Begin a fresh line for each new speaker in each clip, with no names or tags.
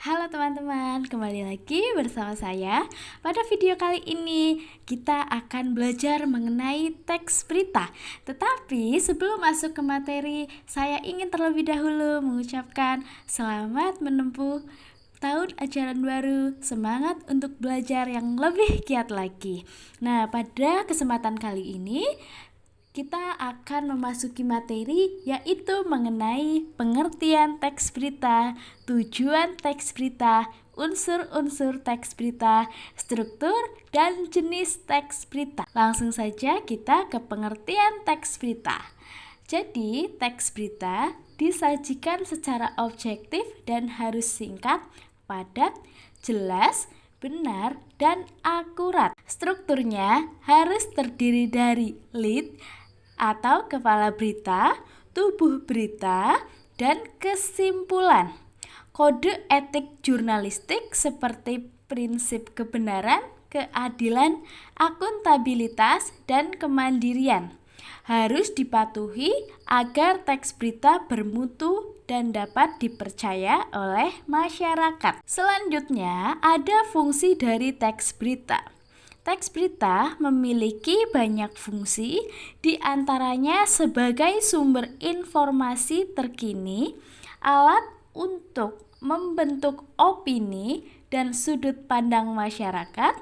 Halo teman-teman, kembali lagi bersama saya. Pada video kali ini kita akan belajar mengenai teks berita. Tetapi sebelum masuk ke materi, saya ingin terlebih dahulu mengucapkan selamat menempuh tahun ajaran baru, semangat untuk belajar yang lebih giat lagi. Nah, pada kesempatan kali ini kita akan memasuki materi yaitu mengenai pengertian teks berita, tujuan teks berita, unsur-unsur teks berita, struktur, dan jenis teks berita. Langsung saja kita ke pengertian teks berita. Jadi, teks berita disajikan secara objektif dan harus singkat, padat, jelas, benar, dan akurat. Strukturnya harus terdiri dari lead atau kepala berita, tubuh berita, dan kesimpulan. Kode etik jurnalistik seperti prinsip kebenaran, keadilan, akuntabilitas, dan kemandirian harus dipatuhi agar teks berita bermutu dan dapat dipercaya oleh masyarakat. Selanjutnya, ada fungsi dari teks berita. Teks berita memiliki banyak fungsi, di antaranya sebagai sumber informasi terkini, alat untuk membentuk opini dan sudut pandang masyarakat,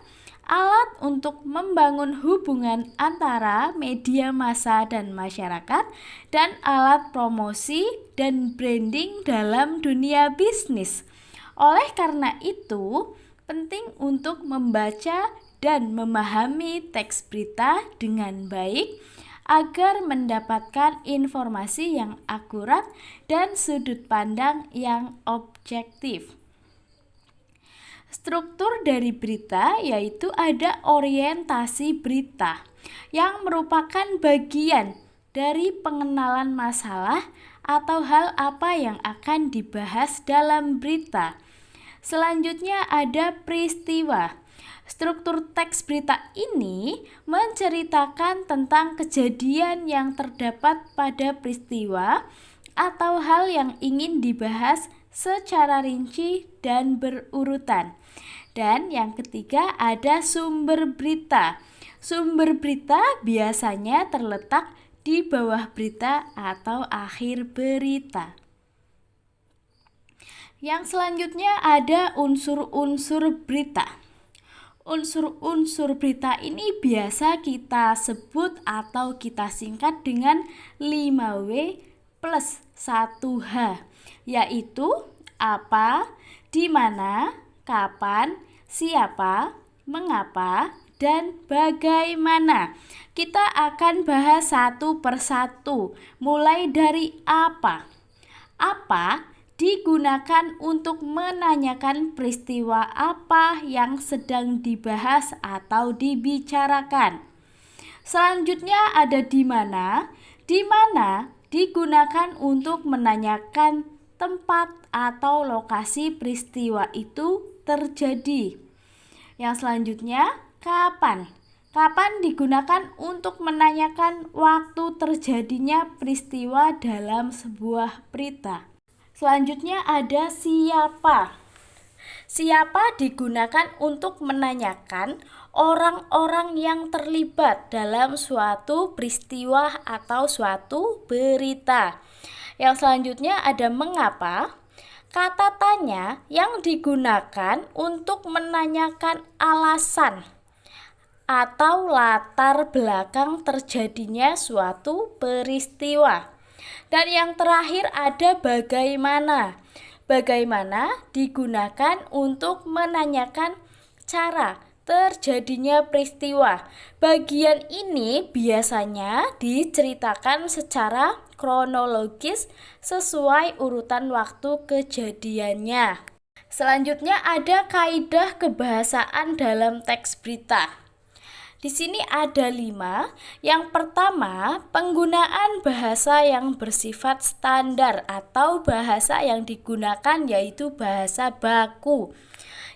alat untuk membangun hubungan antara media massa dan masyarakat, dan alat promosi dan branding dalam dunia bisnis. Oleh karena itu, penting untuk membaca dan memahami teks berita dengan baik agar mendapatkan informasi yang akurat dan sudut pandang yang objektif. Struktur dari berita yaitu ada orientasi berita yang merupakan bagian dari pengenalan masalah atau hal apa yang akan dibahas dalam berita. Selanjutnya ada peristiwa. Struktur teks berita ini menceritakan tentang kejadian yang terdapat pada peristiwa atau hal yang ingin dibahas secara rinci dan berurutan. Dan yang ketiga ada sumber berita. Sumber berita biasanya terletak di bawah berita atau akhir berita. Yang selanjutnya ada unsur-unsur berita. Unsur-unsur berita ini biasa kita sebut atau kita singkat dengan 5W plus 1H, yaitu apa, di mana, kapan, siapa, mengapa, dan bagaimana. Kita akan bahas satu persatu, mulai dari apa. Apa digunakan untuk menanyakan peristiwa apa yang sedang dibahas atau dibicarakan. Selanjutnya ada di mana. Di mana digunakan untuk menanyakan tempat atau lokasi peristiwa itu terjadi. Yang selanjutnya, kapan. Kapan digunakan untuk menanyakan waktu terjadinya peristiwa dalam sebuah berita. Selanjutnya ada siapa. Siapa digunakan untuk menanyakan orang-orang yang terlibat dalam suatu peristiwa atau suatu berita. Yang selanjutnya ada mengapa. Kata tanya yang digunakan untuk menanyakan alasan atau latar belakang terjadinya suatu peristiwa. Dan yang terakhir ada bagaimana. Bagaimana digunakan untuk menanyakan cara terjadinya peristiwa. Bagian ini biasanya diceritakan secara kronologis sesuai urutan waktu kejadiannya. Selanjutnya ada kaidah kebahasaan dalam teks berita. Di sini ada 5. Yang pertama, penggunaan bahasa yang bersifat standar atau bahasa yang digunakan yaitu bahasa baku.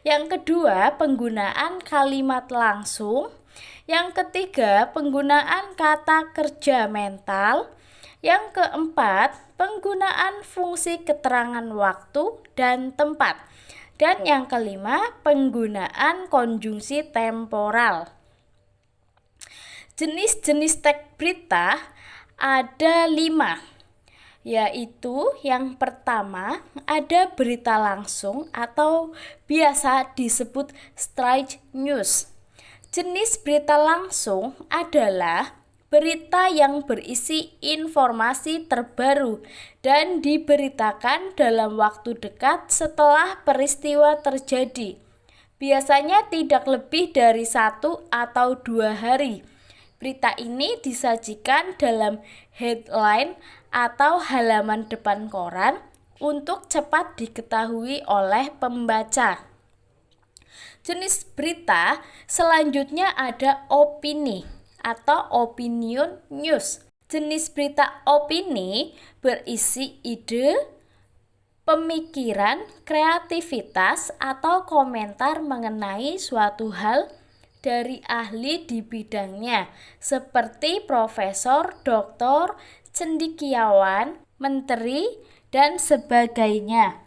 Yang kedua, penggunaan kalimat langsung. Yang ketiga, penggunaan kata kerja mental. Yang keempat, penggunaan fungsi keterangan waktu dan tempat. Dan yang kelima, penggunaan konjungsi temporal. Jenis-jenis teks berita ada 5, yaitu yang pertama ada berita langsung atau biasa disebut straight news. Jenis berita langsung adalah berita yang berisi informasi terbaru dan diberitakan dalam waktu dekat setelah peristiwa terjadi. Biasanya tidak lebih dari 1 atau 2 hari. Berita ini disajikan dalam headline atau halaman depan koran untuk cepat diketahui oleh pembaca. Jenis berita selanjutnya ada opini atau opinion news. Jenis berita opini berisi ide, pemikiran, kreativitas, atau komentar mengenai suatu hal dari ahli di bidangnya, seperti profesor, doktor, cendekiawan, menteri, dan sebagainya.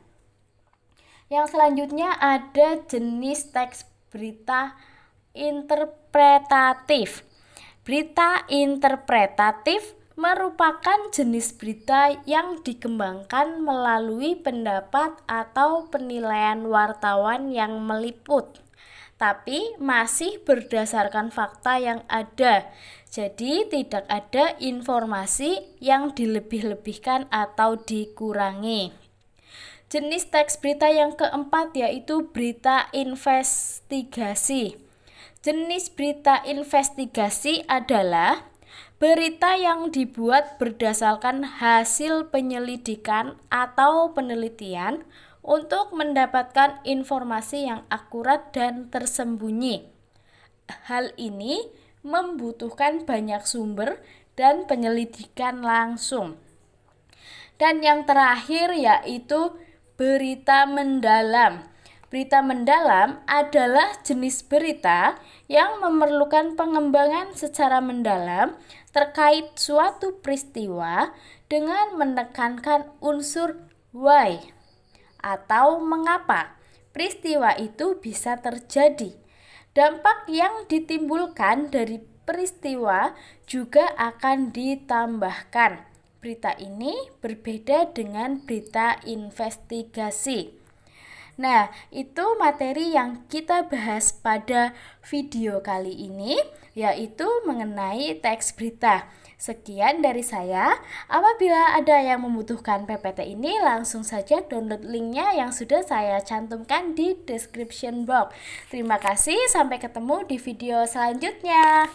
Yang selanjutnya ada jenis teks berita interpretatif. Berita interpretatif merupakan jenis berita yang dikembangkan melalui pendapat atau penilaian wartawan yang meliput, tapi masih berdasarkan fakta yang ada. Jadi tidak ada informasi yang dilebih-lebihkan atau dikurangi. Jenis teks berita yang keempat yaitu berita investigasi. Jenis berita investigasi adalah berita yang dibuat berdasarkan hasil penyelidikan atau penelitian untuk mendapatkan informasi yang akurat dan tersembunyi. Hal ini membutuhkan banyak sumber dan penyelidikan langsung. Dan yang terakhir yaitu berita mendalam. Berita mendalam adalah jenis berita yang memerlukan pengembangan secara mendalam terkait suatu peristiwa dengan menekankan unsur why atau mengapa peristiwa itu bisa terjadi. Dampak yang ditimbulkan dari peristiwa juga akan ditambahkan. Berita ini berbeda dengan berita investigasi. Nah, itu materi yang kita bahas pada video kali ini, yaitu mengenai teks berita. Sekian dari saya. Apabila ada yang membutuhkan PPT ini, langsung saja download linknya yang sudah saya cantumkan di description box. Terima kasih, sampai ketemu di video selanjutnya.